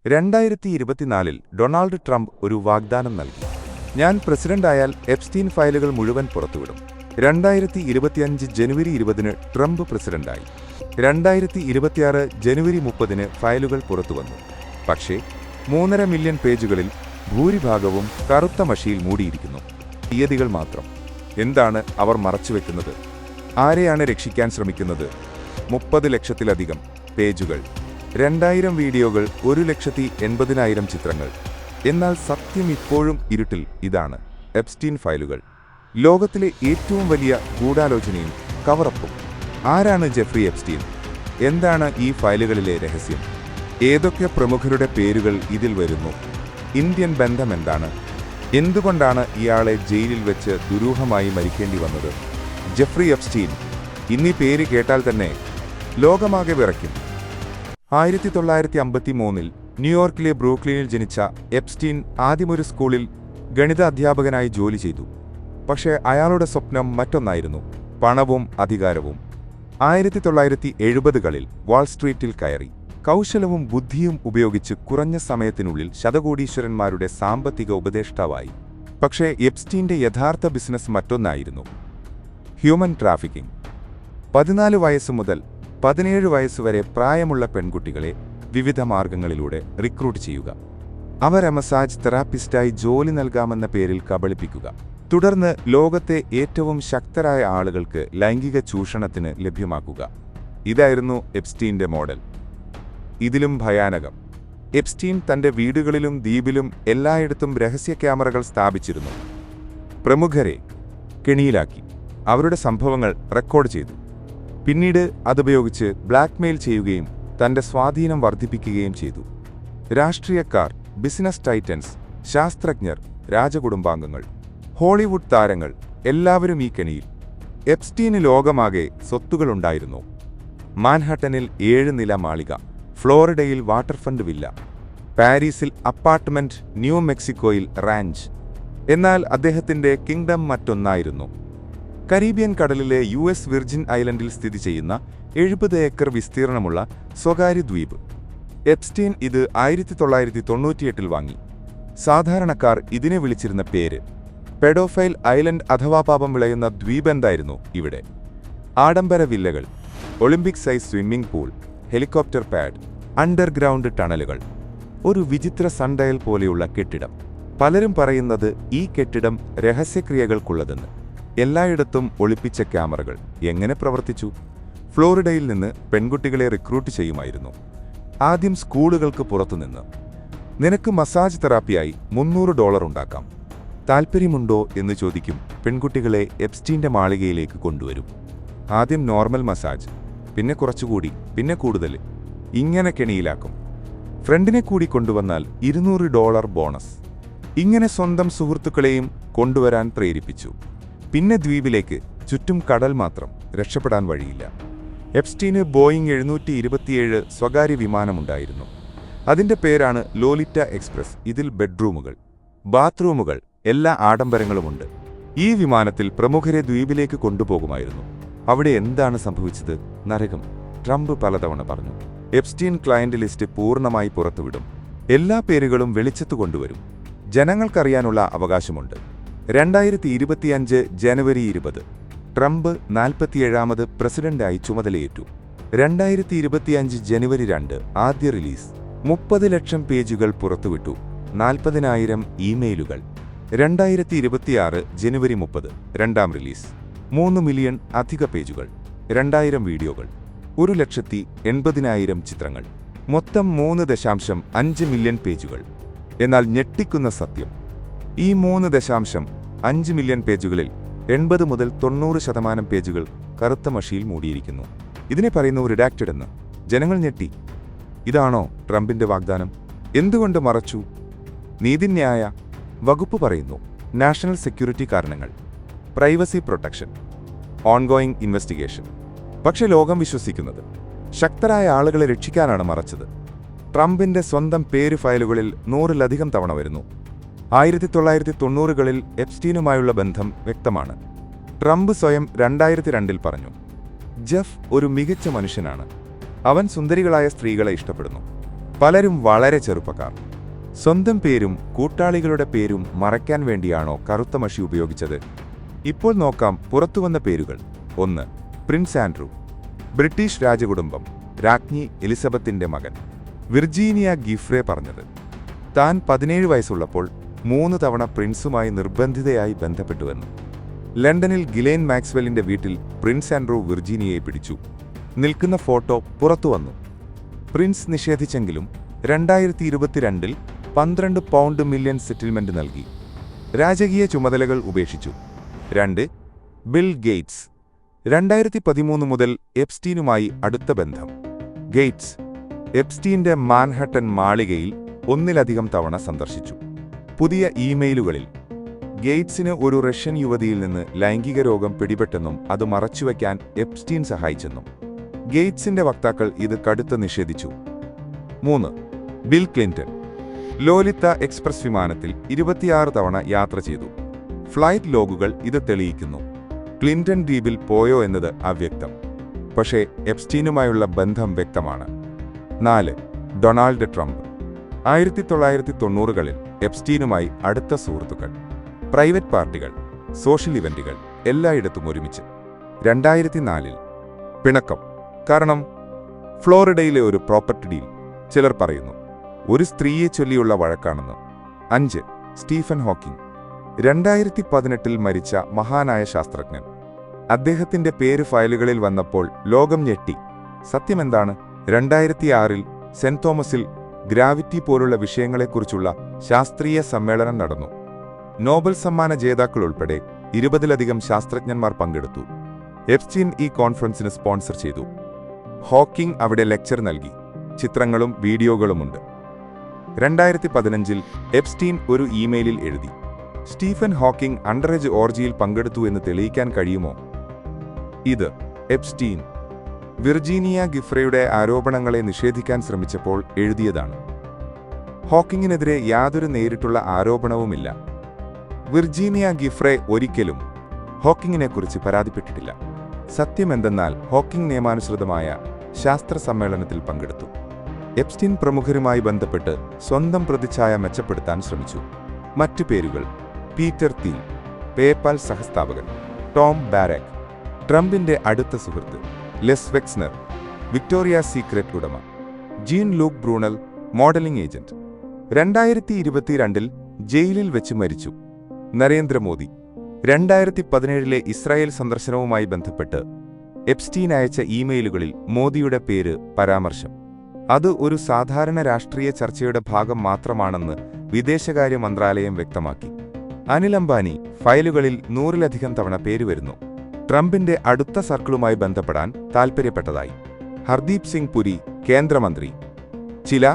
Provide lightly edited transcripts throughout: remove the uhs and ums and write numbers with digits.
2024 Donald Trump ഒരു വാഗ്ദാനം നൽകി. ഞാൻ പ്രസിഡന്റായാൽ എപ്സ്റ്റീൻ ഫയലുകൾ മുഴുവൻ പുറത്തുവിടും. 2025 ജനുവരി 20 ട്രംപ് പ്രസിഡന്റായി. 2026 ജനുവരി 30 ഫയലുകൾ പുറത്തുവന്നു. പക്ഷേ 3.5 മില്യൺ പേജുകളിൽ ഭൂരിഭാഗവും കറുത്ത മഷിയിൽ മൂടിയിരിക്കുന്നു. തീയതികൾ മാത്രം. എന്താണ് അവർ മറച്ചുവെക്കുന്നത്? ആരെയാണ് രക്ഷിക്കാൻ ശ്രമിക്കുന്നത്? 30 ലക്ഷത്തിലധികം പേജുകൾ, 2000 വീഡിയോകൾ, 1,80,000 ചിത്രങ്ങൾ. എന്നാൽ സത്യം ഇപ്പോഴും ഇരുട്ടിൽ. ഇതാണ് എപ്സ്റ്റീൻ ഫയലുകൾ. ലോകത്തിലെ ഏറ്റവും വലിയ ഗൂഢാലോചനയും കവറപ്പും. ആരാണ് ജെഫ്രി എപ്സ്റ്റീൻ? എന്താണ് ഈ ഫയലുകളിലെ രഹസ്യം? ഏതൊക്കെ പ്രമുഖരുടെ പേരുകൾ ഇതിൽ വരുന്നു? ഇന്ത്യൻ ബന്ധം എന്താണ്? എന്തുകൊണ്ടാണ് ഇയാളെ ജയിലിൽ വെച്ച് ദുരൂഹമായി മരിക്കേണ്ടി വന്നത്? Jeffrey Epstein. ഇന്നീ പേര് കേട്ടാൽ തന്നെ ലോകമാകെ വിറയ്ക്കും. 1953 ന്യൂയോർക്കിലെ ബ്രൂക്ലിനിൽ ജനിച്ച എപ്സ്റ്റീൻ ആദ്യമൊരു സ്കൂളിൽ ഗണിത അധ്യാപകനായി ജോലി ചെയ്തു. പക്ഷേ അയാളുടെ സ്വപ്നം മറ്റൊന്നായിരുന്നു: പണവും അധികാരവും. 1970കളിൽ വാൾസ്ട്രീറ്റിൽ കയറി. കൗശലവും ബുദ്ധിയും ഉപയോഗിച്ച് കുറഞ്ഞ സമയത്തിനുള്ളിൽ ശതകോടീശ്വരന്മാരുടെ സാമ്പത്തിക ഉപദേഷ്ടാവായി. പക്ഷേ എപ്സ്റ്റീന്റെ യഥാർത്ഥ ബിസിനസ് മറ്റൊന്നായിരുന്നു: ഹ്യൂമൻ ട്രാഫിക്കിംഗ്. 14 വയസ്സ് മുതൽ 17 വയസ്സുവരെ പ്രായമുള്ള പെൺകുട്ടികളെ വിവിധ മാർഗങ്ങളിലൂടെ റിക്രൂട്ട് ചെയ്യുക. അവരെ മസാജ് തെറാപ്പിസ്റ്റായി ജോലി നൽകാമെന്ന പേരിൽ കബളിപ്പിക്കുക. തുടർന്ന് ലോകത്തെ ഏറ്റവും ശക്തരായ ആളുകൾക്ക് ലൈംഗിക ചൂഷണത്തിന് ലഭ്യമാക്കുക. ഇതായിരുന്നു എപ്സ്റ്റീന്റെ മോഡൽ. ഇതിലും ഭയാനകം, എപ്സ്റ്റീൻ തന്റെ വീടുകളിലും ദ്വീപിലും എല്ലായിടത്തും രഹസ്യ ക്യാമറകൾ സ്ഥാപിച്ചിരുന്നു. പ്രമുഖരെ കെണിയിലാക്കി അവരുടെ സംഭവങ്ങൾ റെക്കോർഡ് ചെയ്തു. പിന്നീട് അതുപയോഗിച്ച് ബ്ലാക്ക്മെയിൽ ചെയ്യുകയും തന്റെ സ്വാധീനം വർദ്ധിപ്പിക്കുകയും ചെയ്തു. രാഷ്ട്രീയക്കാർ, ബിസിനസ് ടൈറ്റൻസ്, ശാസ്ത്രജ്ഞർ, രാജകുടുംബാംഗങ്ങൾ, ഹോളിവുഡ് താരങ്ങൾ എല്ലാവരും ഈ കെണിയിൽ. എപ്സ്റ്റീന് ലോകമാകെ സ്വത്തുകളുണ്ടായിരുന്നു. മാൻഹട്ടനിൽ 7 നില മാളിക, ഫ്ലോറിഡയിൽ വാട്ടർഫ്രണ്ട് വില്ല, പാരീസിൽ അപ്പാർട്ട്മെന്റ്, ന്യൂ മെക്സിക്കോയിൽ റാഞ്ച്. എന്നാൽ അദ്ദേഹത്തിന്റെ കിങ്ഡം മറ്റൊന്നായിരുന്നു: കരീബിയൻ കടലിലെ US വിർജിൻ ഐലൻഡിൽ സ്ഥിതി ചെയ്യുന്ന 70 ഏക്കർ വിസ്തീർണമുള്ള സ്വകാര്യ ദ്വീപ്. എപ്സ്റ്റീൻ ഇത് 1998 വാങ്ങി. സാധാരണക്കാർ ഇതിനെ വിളിച്ചിരുന്ന പേര് പെഡോഫൈൽ ഐലൻഡ് അഥവാ പാപം വിളയുന്ന ദ്വീപ്. എന്തായിരുന്നു ഇവിടെ? ആഡംബര വില്ലകൾ, Olympic size swimming pool, helicopter pad, underground ടണലുകൾ, ഒരു വിചിത്ര സൺഡയൽ പോലെയുള്ള കെട്ടിടം. പലരും പറയുന്നത് ഈ കെട്ടിടം രഹസ്യക്രിയകൾക്കുള്ളതെന്ന്. എല്ലായിടത്തും ഒളിപ്പിച്ച ക്യാമറകൾ. എങ്ങനെ പ്രവർത്തിച്ചു? ഫ്ലോറിഡയിൽ നിന്ന് പെൺകുട്ടികളെ റിക്രൂട്ട് ചെയ്യുമായിരുന്നു. ആദ്യം സ്കൂളുകൾക്ക് പുറത്തുനിന്ന്. നിനക്ക് മസാജ് തെറാപ്പിയായി $300 ഉണ്ടാക്കാം, താൽപ്പര്യമുണ്ടോ എന്ന് ചോദിക്കും. പെൺകുട്ടികളെ എപ്സ്റ്റീന്റെ മാളികയിലേക്ക് കൊണ്ടുവരും. ആദ്യം നോർമൽ മസാജ്, പിന്നെ കുറച്ചുകൂടി, പിന്നെ കൂടുതൽ. ഇങ്ങനെ കെണിയിലാക്കും. ഫ്രണ്ടിനെ കൂടി കൊണ്ടുവന്നാൽ $200 ബോണസ്. ഇങ്ങനെ സ്വന്തം സുഹൃത്തുക്കളെയും കൊണ്ടുവരാൻ പ്രേരിപ്പിച്ചു. പിന്നെ ദ്വീപിലേക്ക്. ചുറ്റും കടൽ മാത്രം, രക്ഷപ്പെടാൻ വഴിയില്ല. എപ്സ്റ്റീന് ബോയിങ് 727 സ്വകാര്യ വിമാനമുണ്ടായിരുന്നു. അതിന്റെ പേരാണ് ലോലിറ്റ എക്സ്പ്രസ്. ഇതിൽ ബെഡ്റൂമുകൾ, ബാത്റൂമുകൾ, എല്ലാ ആഡംബരങ്ങളുമുണ്ട്. ഈ വിമാനത്തിൽ പ്രമുഖരെ ദ്വീപിലേക്ക് കൊണ്ടുപോകുമായിരുന്നു. അവിടെ എന്താണ് സംഭവിച്ചത്? നരകം. ട്രംപ് പലതവണ പറഞ്ഞു. എപ്സ്റ്റീൻ ക്ലയന്റ് ലിസ്റ്റ് പൂർണ്ണമായി പുറത്തുവിടും. എല്ലാ പേരുകളും വെളിച്ചത്തു കൊണ്ടുവരും. ജനങ്ങൾക്കറിയാനുള്ള അവകാശമുണ്ട്. 2025 ജനുവരി 20 ട്രംപ് 47ാമത് പ്രസിഡന്റായി ചുമതലയേറ്റു. 2025 ജനുവരി 2 ആദ്യ റിലീസ്. 30 ലക്ഷം പേജുകൾ പുറത്തുവിട്ടു. 40,000 ഇമെയിലുകൾ. 2026 ജനുവരി 30 രണ്ടാം റിലീസ്. 3 മില്യൺ അധിക പേജുകൾ, 2000 വീഡിയോകൾ, 1,80,000 ചിത്രങ്ങൾ. മൊത്തം 3.5 മില്യൺ പേജുകൾ. എന്നാൽ ഞെട്ടിക്കുന്ന സത്യം, ഈ 3.5 മില്യൺ പേജുകളിൽ 80 മുതൽ 90% പേജുകൾ കറുത്ത മഷിയിൽ മൂടിയിരിക്കുന്നു. ഇതിനെ പറയുന്നു റിഡാക്റ്റഡ് എന്ന്. ജനങ്ങൾ ഞെട്ടി. ഇതാണോ ട്രംപിന്റെ വാഗ്ദാനം? എന്തുകൊണ്ട് മറച്ചു? നീതിന്യായ വകുപ്പ് പറയുന്നു നാഷണൽ സെക്യൂരിറ്റി കാരണങ്ങൾ, പ്രൈവസി പ്രൊട്ടക്ഷൻ, ഓൺഗോയിങ് ഇൻവെസ്റ്റിഗേഷൻ. പക്ഷേ ലോകം വിശ്വസിക്കുന്നത് ശക്തരായ ആളുകളെ രക്ഷിക്കാനാണ് മറച്ചത്. ട്രംപിന്റെ സ്വന്തം പേര് ഫയലുകളിൽ 100-ലധികം തവണ വരുന്നു. 1990കളിൽ എപ്സ്റ്റീനുമായുള്ള ബന്ധം വ്യക്തമാണ്. ട്രംപ് സ്വയം 2002 പറഞ്ഞു, ജെഫ് ഒരു മികച്ച മനുഷ്യനാണ്, അവൻ സുന്ദരികളായ സ്ത്രീകളെ ഇഷ്ടപ്പെടുന്നു, പലരും വളരെ ചെറുപ്പക്കാർ. സ്വന്തം പേരും കൂട്ടാളികളുടെ പേരും മറയ്ക്കാൻ വേണ്ടിയാണോ കറുത്ത മഷി ഉപയോഗിച്ചത്? ഇപ്പോൾ നോക്കാം പുറത്തുവന്ന പേരുകൾ. 1. Prince Andrew. ബ്രിട്ടീഷ് രാജകുടുംബം, രാജ്ഞി എലിസബത്തിന്റെ മകൻ. വിർജീനിയ ഗിഫ്രെ പറഞ്ഞത് താൻ 17 വയസ്സുള്ളപ്പോൾ 3 തവണ പ്രിൻസുമായി നിർബന്ധിതയായി ബന്ധപ്പെട്ടുവെന്ന്. ലണ്ടനിൽ ഗിലെൻ മാക്സ്വെല്ലിന്റെ വീട്ടിൽ പ്രിൻസ് ആൻഡ്രൂ വിർജീനിയയെ പിടിച്ചു. നിൽക്കുന്ന ഫോട്ടോ പുറത്തുവന്നു. പ്രിൻസ് നിഷേധിച്ചെങ്കിലും 2022 12 പൗണ്ട് മില്യൺ സെറ്റിൽമെന്റ് നൽകി. രാജകീയ ചുമതലകൾ ഉപേക്ഷിച്ചു. 2. Bill Gates. 2013 മുതൽ എപ്സ്റ്റീനുമായി അടുത്ത ബന്ധം. ഗേറ്റ്സ് എപ്സ്റ്റീന്റെ മാൻഹട്ടൻ മാളികയിൽ 1-ലധികം തവണ സന്ദർശിച്ചു. പുതിയ ഇമെയിലുകളിൽ ഗേറ്റ്സിന് ഒരു റഷ്യൻ യുവതിയിൽ നിന്ന് ലൈംഗിക രോഗം പിടിപെട്ടെന്നും അത് മറച്ചുവെക്കാൻ എപ്സ്റ്റീൻ സഹായിച്ചെന്നും ഗേറ്റ്സിന്റെ വക്താക്കൾ ഇത് കടുത്ത നിഷേധിച്ചു. 3. Bill Clinton. ലോലിത്ത എക്സ്പ്രസ് വിമാനത്തിൽ 26 തവണ യാത്ര ചെയ്തു. ഫ്ലൈറ്റ് ലോഗുകൾ ഇത് തെളിയിക്കുന്നു. ക്ലിന്റൺ ദ്വീപിൽ പോയോ എന്നത് അവ്യക്തം. പക്ഷേ എപ്സ്റ്റീനുമായുള്ള ബന്ധം വ്യക്തമാണ്. 4. Donald Trump. 1990കളിൽ എപ്സ്റ്റീനുമായി അടുത്ത സുഹൃത്തുക്കൾ. പ്രൈവറ്റ് പാർട്ടികൾ, സോഷ്യൽ ഇവന്റുകൾ എല്ലായിടത്തും ഒരുമിച്ച്. 2004 പിണക്കം. കാരണം ഫ്ലോറിഡയിലെ ഒരു പ്രോപ്പർട്ടി ഡീൽ. ചിലർ പറയുന്നു ഒരു സ്ത്രീയെ ചൊല്ലിയുള്ള വഴക്കാണെന്ന്. 5. Stephen Hawking. 2018 മരിച്ച മഹാനായ ശാസ്ത്രജ്ഞൻ. അദ്ദേഹത്തിന്റെ പേര് ഫയലുകളിൽ വന്നപ്പോൾ ലോകം ഞെട്ടി. സത്യമെന്താണ്? 2006 സെന്റ് തോമസിൽ ഗ്രാവിറ്റി പോലുള്ള വിഷയങ്ങളെക്കുറിച്ചുള്ള ശാസ്ത്രീയ സമ്മേളനം നടന്നു. നോബൽ സമ്മാന ജേതാക്കൾ ഉൾപ്പെടെ 20-ലധികം ശാസ്ത്രജ്ഞന്മാർ പങ്കെടുത്തു. എപ്സ്റ്റീൻ ഈ കോൺഫറൻസിന് സ്പോൺസർ ചെയ്തു. ഹോക്കിംഗ് അവിടെ ലെക്ചർ നൽകി. ചിത്രങ്ങളും വീഡിയോകളുമുണ്ട്. 2015 എപ്സ്റ്റീൻ ഒരു ഇമെയിലിൽ എഴുതി, സ്റ്റീഫൻ ഹോക്കിംഗ് അണ്ടറേജ് ഓർജിയിൽ പങ്കെടുത്തു എന്ന് തെളിയിക്കാൻ കഴിയുമോ? ഇത് എപ്സ്റ്റീൻ വിർജീനിയ ഗിഫ്രെയുടെ ആരോപണങ്ങളെ നിഷേധിക്കാൻ ശ്രമിച്ചപ്പോൾ എഴുതിയതാണ്. ഹോക്കിങ്ങിനെതിരെ യാതൊരു നേരിട്ടുള്ള ആരോപണവുമില്ല. വിർജീനിയ ഗിഫ്രെ ഒരിക്കലും ഹോക്കിങ്ങിനെക്കുറിച്ച് പരാതിപ്പെട്ടിട്ടില്ല. സത്യമെന്തെന്നാൽ ഹോക്കിംഗ് നിയമാനുസൃതമായ ശാസ്ത്ര സമ്മേളനത്തിൽ പങ്കെടുത്തു. എപ്സ്റ്റീൻ പ്രമുഖരുമായി ബന്ധപ്പെട്ട് സ്വന്തം പ്രതിച്ഛായ മെച്ചപ്പെടുത്താൻ ശ്രമിച്ചു. മറ്റു പേരുകൾ: പീറ്റർ തീൽ, പേപാൽ സഹസ്ഥാപകൻ; ടോം ബാരക്, ട്രംപിന്റെ അടുത്ത സുഹൃത്ത്; ലെസ് വെക്സ്നർ, വിക്ടോറിയ സീക്രട്ട് ഉടമ; Jean Luc Brunel, modelling agent. 2022 ജയിലിൽ വെച്ച് മരിച്ചു. നരേന്ദ്രമോദി. 2017 ഇസ്രായേൽ സന്ദർശനവുമായി ബന്ധപ്പെട്ട് എപ്സ്റ്റീൻ അയച്ച ഇമെയിലുകളിൽ മോദിയുടെ പേര് പരാമർശം. അത് ഒരു സാധാരണ രാഷ്ട്രീയ ചർച്ചയുടെ ഭാഗം മാത്രമാണെന്ന് വിദേശകാര്യ മന്ത്രാലയം വ്യക്തമാക്കി. അനിൽ അംബാനി ഫയലുകളിൽ 100-ലധികം തവണ പേര് വരുന്നു. ട്രംപിന്റെ അടുത്ത സർക്കിളുമായി ബന്ധപ്പെടാൻ താൽപ്പര്യപ്പെട്ടതായി. ഹർദീപ് സിംഗ് പുരി, കേന്ദ്രമന്ത്രി. ചില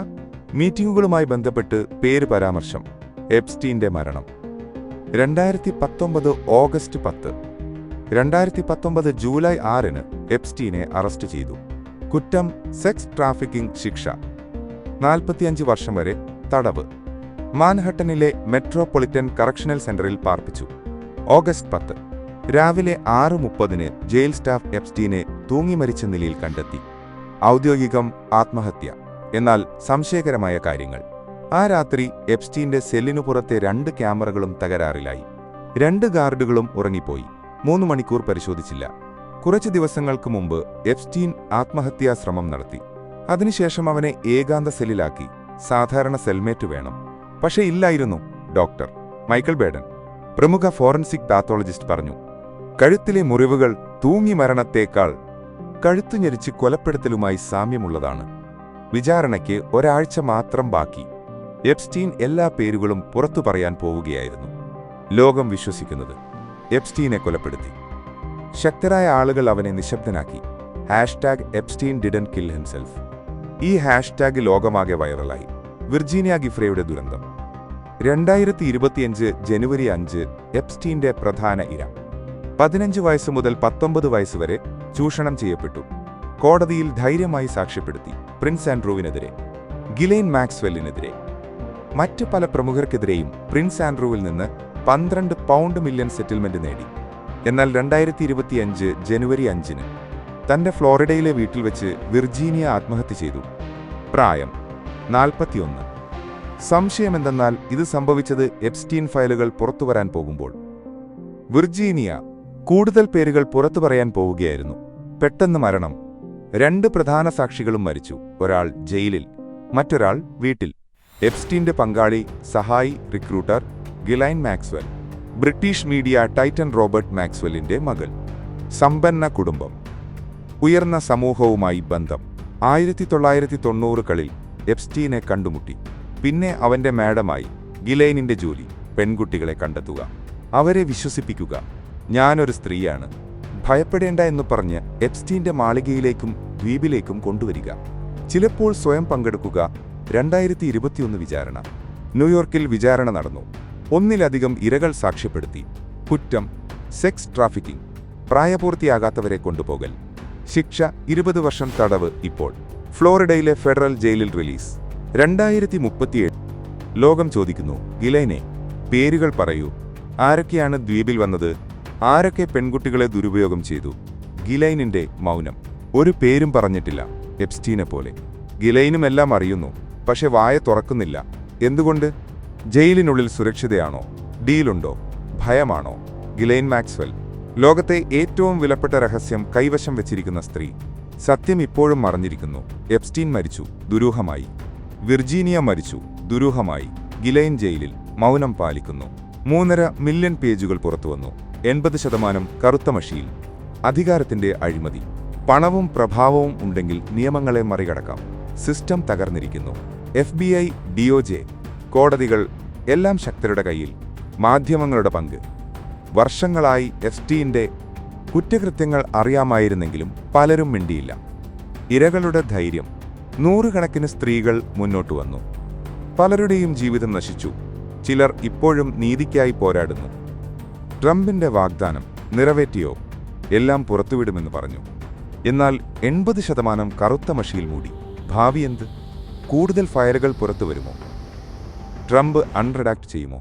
മീറ്റിംഗുകളുമായി ബന്ധപ്പെട്ട് പേര് പരാമർശം. എപ്സ്റ്റീന്റെ മരണം. 2019 ഓഗസ്റ്റ് 10. 2019 ജൂലൈ 6 എപ്സ്റ്റീനെ അറസ്റ്റ് ചെയ്തു. കുറ്റം സെക്സ് ട്രാഫിക്കിംഗ്. ശിക്ഷ 45 വർഷം വരെ തടവ്. മാൻഹട്ടനിലെ മെട്രോപൊളിറ്റൻ കറക്ഷണൽ സെന്ററിൽ പാർപ്പിച്ചു. ഓഗസ്റ്റ് 10 രാവിലെ 6:30 ജയിൽ സ്റ്റാഫ് എപ്സ്റ്റീനെ തൂങ്ങിമരിച്ച നിലയിൽ കണ്ടെത്തി. ഔദ്യോഗികം ആത്മഹത്യ. എന്നാൽ സംശയകരമായ കാര്യങ്ങൾ. ആ രാത്രി എപ്സ്റ്റീന്റെ സെല്ലിനു പുറത്തെ 2 ക്യാമറകളും തകരാറിലായി. 2 ഗാർഡുകളും ഉറങ്ങിപ്പോയി. 3 മണിക്കൂർ പരിശോധിച്ചില്ല. കുറച്ച് ദിവസങ്ങൾക്ക് മുമ്പ് എപ്സ്റ്റീൻ ആത്മഹത്യാ ശ്രമം നടത്തി. അതിനുശേഷം അവനെ ഏകാന്ത സെല്ലിലാക്കി. സാധാരണ സെൽമേറ്റ് വേണം, പക്ഷേ ഇല്ലായിരുന്നു. ഡോക്ടർ മൈക്കൽ ബേഡൻ, പ്രമുഖ ഫോറൻസിക് പാത്തോളജിസ്റ്റ്, പറഞ്ഞു, കഴുത്തിലെ മുറിവുകൾ തൂങ്ങി മരണത്തേക്കാൾ കഴുത്തു ഞെരിച്ച് കൊലപ്പെടുത്തലുമായി സാമ്യമുള്ളതാണ്. വിചാരണയ്ക്ക് ഒരാഴ്ച മാത്രം ബാക്കി. എപ്സ്റ്റീൻ എല്ലാ പേരുകളും പുറത്തു പറയാൻ പോവുകയായിരുന്നു. ലോകം വിശ്വസിക്കുന്നത് എപ്സ്റ്റീനെ കൊലപ്പെടുത്തി. ശക്തരായ ആളുകൾ അവനെ നിശബ്ദനാക്കി. #Epstein didn't kill himself. ഈ ഹാഷ്ടാഗ് ലോകമാകെ വൈറലായി. വിർജീനിയ ഗിഫ്രെയുടെ ദുരന്തം. 2025 ജനുവരി 5 എപ്സ്റ്റീന്റെ പ്രധാന ഇര. 15 വയസ്സ് മുതൽ 19 വയസ്സ് വരെ ചൂഷണം ചെയ്യപ്പെട്ടു. കോടതിയിൽ ധൈര്യമായി സാക്ഷ്യപ്പെടുത്തി. പ്രിൻസ് ആൻഡ്രൂവിനെതിരെ, ഗിലെൻ മാക്സ്വെല്ലിനെതിരെ, മറ്റ് പല പ്രമുഖർക്കെതിരെയും പ്രിൻസ് ആൻഡ്രൂവിൽ നിന്ന് 12 പൗണ്ട് മില്യൺ സെറ്റിൽമെന്റ് നേടി. എന്നാൽ 2025 ജനുവരി 5 തന്റെ ഫ്ലോറിഡയിലെ വീട്ടിൽ വെച്ച് വിർജീനിയ ആത്മഹത്യ ചെയ്തു. പ്രായം 41. സംശയമെന്തെന്നാൽ ഇത് സംഭവിച്ചത് എപ്സ്റ്റീൻ ഫയലുകൾ പുറത്തുവരാൻ പോകുമ്പോൾ. വിർജീനിയ. കൂടുതൽ പേരുകൾ പുറത്തു പറയാൻ പോവുകയായിരുന്നു. പെട്ടെന്ന് മരണം. 2 പ്രധാന സാക്ഷികളും മരിച്ചു. ഒരാൾ ജയിലിൽ, മറ്റൊരാൾ വീട്ടിൽ. എപ്സ്റ്റീന്റെ പങ്കാളി, സഹായി recruiter Ghislaine Maxwell. British media titan Robert മാക്സ്വെല്ലിന്റെ മകൾ. സമ്പന്ന കുടുംബം. ഉയർന്ന സമൂഹവുമായി ബന്ധം. 1990കളിൽ എപ്സ്റ്റീനെ കണ്ടുമുട്ടി. പിന്നെ അവന്റെ മാഡമായി. ഗിലൈനിന്റെ ജോലി പെൺകുട്ടികളെ കണ്ടെത്തുക, അവരെ വിശ്വസിപ്പിക്കുക. ഞാനൊരു സ്ത്രീയാണ്, ഭയപ്പെടേണ്ട എന്ന് പറഞ്ഞ് എപ്സ്റ്റീന്റെ മാളികയിലേക്കും ദ്വീപിലേക്കും കൊണ്ടുവരിക. ചിലപ്പോൾ സ്വയം പങ്കെടുക്കുക. 2021 വിചാരണ. ന്യൂയോർക്കിൽ വിചാരണ നടന്നു. 1-ലധികം ഇരകൾ സാക്ഷ്യപ്പെടുത്തി. കുറ്റം: സെക്സ് ട്രാഫിക്കിംഗ്, പ്രായപൂർത്തിയാകാത്തവരെ കൊണ്ടുപോകൽ. ശിക്ഷ 20 വർഷം തടവ്. ഇപ്പോൾ ഫ്ലോറിഡയിലെ ഫെഡറൽ ജയിലിൽ റിലീസ്. 2037. ലോകം ചോദിക്കുന്നു, ഗിലൈനെ പേരുകൾ പറയൂ. ആരൊക്കെയാണ് ദ്വീപിൽ വന്നത്? ആരൊക്കെ പെൺകുട്ടികളെ ദുരുപയോഗം ചെയ്തു? ഗിലൈനിന്റെ മൗനം. ഒരു പേരും പറഞ്ഞിട്ടില്ല. എപ്സ്റ്റീനെ പോലെ. ഗിലൈനും എല്ലാം അറിയുന്നു, പക്ഷെ വായ തുറക്കുന്നില്ല. എന്തുകൊണ്ട്? ജയിലിനുള്ളിൽ സുരക്ഷിതയാണോ? ഡീലുണ്ടോ? ഭയമാണോ? ഗിലൈൻ മാക്സ്വെൽ. ലോകത്തെ ഏറ്റവും വിലപ്പെട്ട രഹസ്യം കൈവശം വെച്ചിരിക്കുന്ന സ്ത്രീ. സത്യം ഇപ്പോഴും മറഞ്ഞിരിക്കുന്നു. എപ്സ്റ്റീൻ മരിച്ചു, ദുരൂഹമായി. വിർജീനിയ മരിച്ചു, ദുരൂഹമായി. ഗിലൈൻ ജയിലിൽ, മൗനം പാലിക്കുന്നു. 3.5 മില്യൺ പേജുകൾ പുറത്തുവന്നു. 80% കറുത്ത മഷിയിൽ. അധികാരത്തിന്റെ അഴിമതി. പണവും പ്രഭാവവും ഉണ്ടെങ്കിൽ നിയമങ്ങളെ മറികടക്കാം. സിസ്റ്റം തകർന്നിരിക്കുന്നു. FBI, DOJ, കോടതികൾ എല്ലാം ശക്തരുടെ കയ്യിൽ. മാധ്യമങ്ങളുടെ പങ്ക്. വർഷങ്ങളായി എപ്സ്റ്റീന്റെ കുറ്റകൃത്യങ്ങൾ അറിയാമായിരുന്നെങ്കിലും പലരും മിണ്ടിയില്ല. ഇരകളുടെ ധൈര്യം. 100 കണക്കിന് സ്ത്രീകൾ മുന്നോട്ടു വന്നു. പലരുടെയും ജീവിതം നശിച്ചു. ചിലർ ഇപ്പോഴും നീതിക്കായി പോരാടുന്നു. ട്രംപിന്റെ വാഗ്ദാനം നിറവേറ്റിയോ? എല്ലാം പുറത്തുവിടുമെന്ന് പറഞ്ഞു. എന്നാൽ 80% കറുത്ത മഷിയിൽ മൂടി. ഭാവി എന്ത്? കൂടുതൽ ഫയലുകൾ പുറത്തുവരുമോ? ട്രംപ് അൺറിഡാക്ട് ചെയ്യുമോ?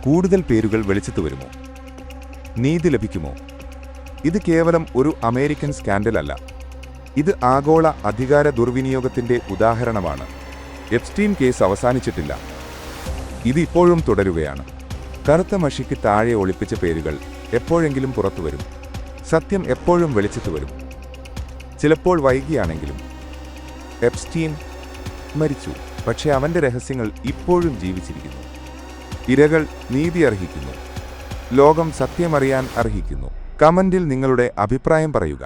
കൂടുതൽ പേരുകൾ വെളിച്ചത്തു വരുമോ? നീതി ലഭിക്കുമോ? ഇത് കേവലം ഒരു അമേരിക്കൻ സ്കാൻഡൽ അല്ല. ഇത് ആഗോള അധികാര ദുർവിനിയോഗത്തിന്റെ ഉദാഹരണമാണ്. എപ്സ്റ്റീൻ കേസ് അവസാനിച്ചിട്ടില്ല. ഇത് ഇപ്പോഴും തുടരുകയാണ്. കറുത്ത മഷിക്ക് താഴെ ഒളിപ്പിച്ച പേരുകൾ എപ്പോഴെങ്കിലും പുറത്തുവരും. സത്യം എപ്പോഴും വെളിച്ചത്തു വരും. ചിലപ്പോൾ വൈകിയാണെങ്കിലും. എപ്സ്റ്റീൻ മരിച്ചു, പക്ഷേ അവന്റെ രഹസ്യങ്ങൾ ഇപ്പോഴും ജീവിച്ചിരിക്കുന്നു. ഇരകൾ നീതി അർഹിക്കുന്നു. ലോകം സത്യമറിയാൻ അർഹിക്കുന്നു. കമന്റിൽ നിങ്ങളുടെ അഭിപ്രായം പറയുക.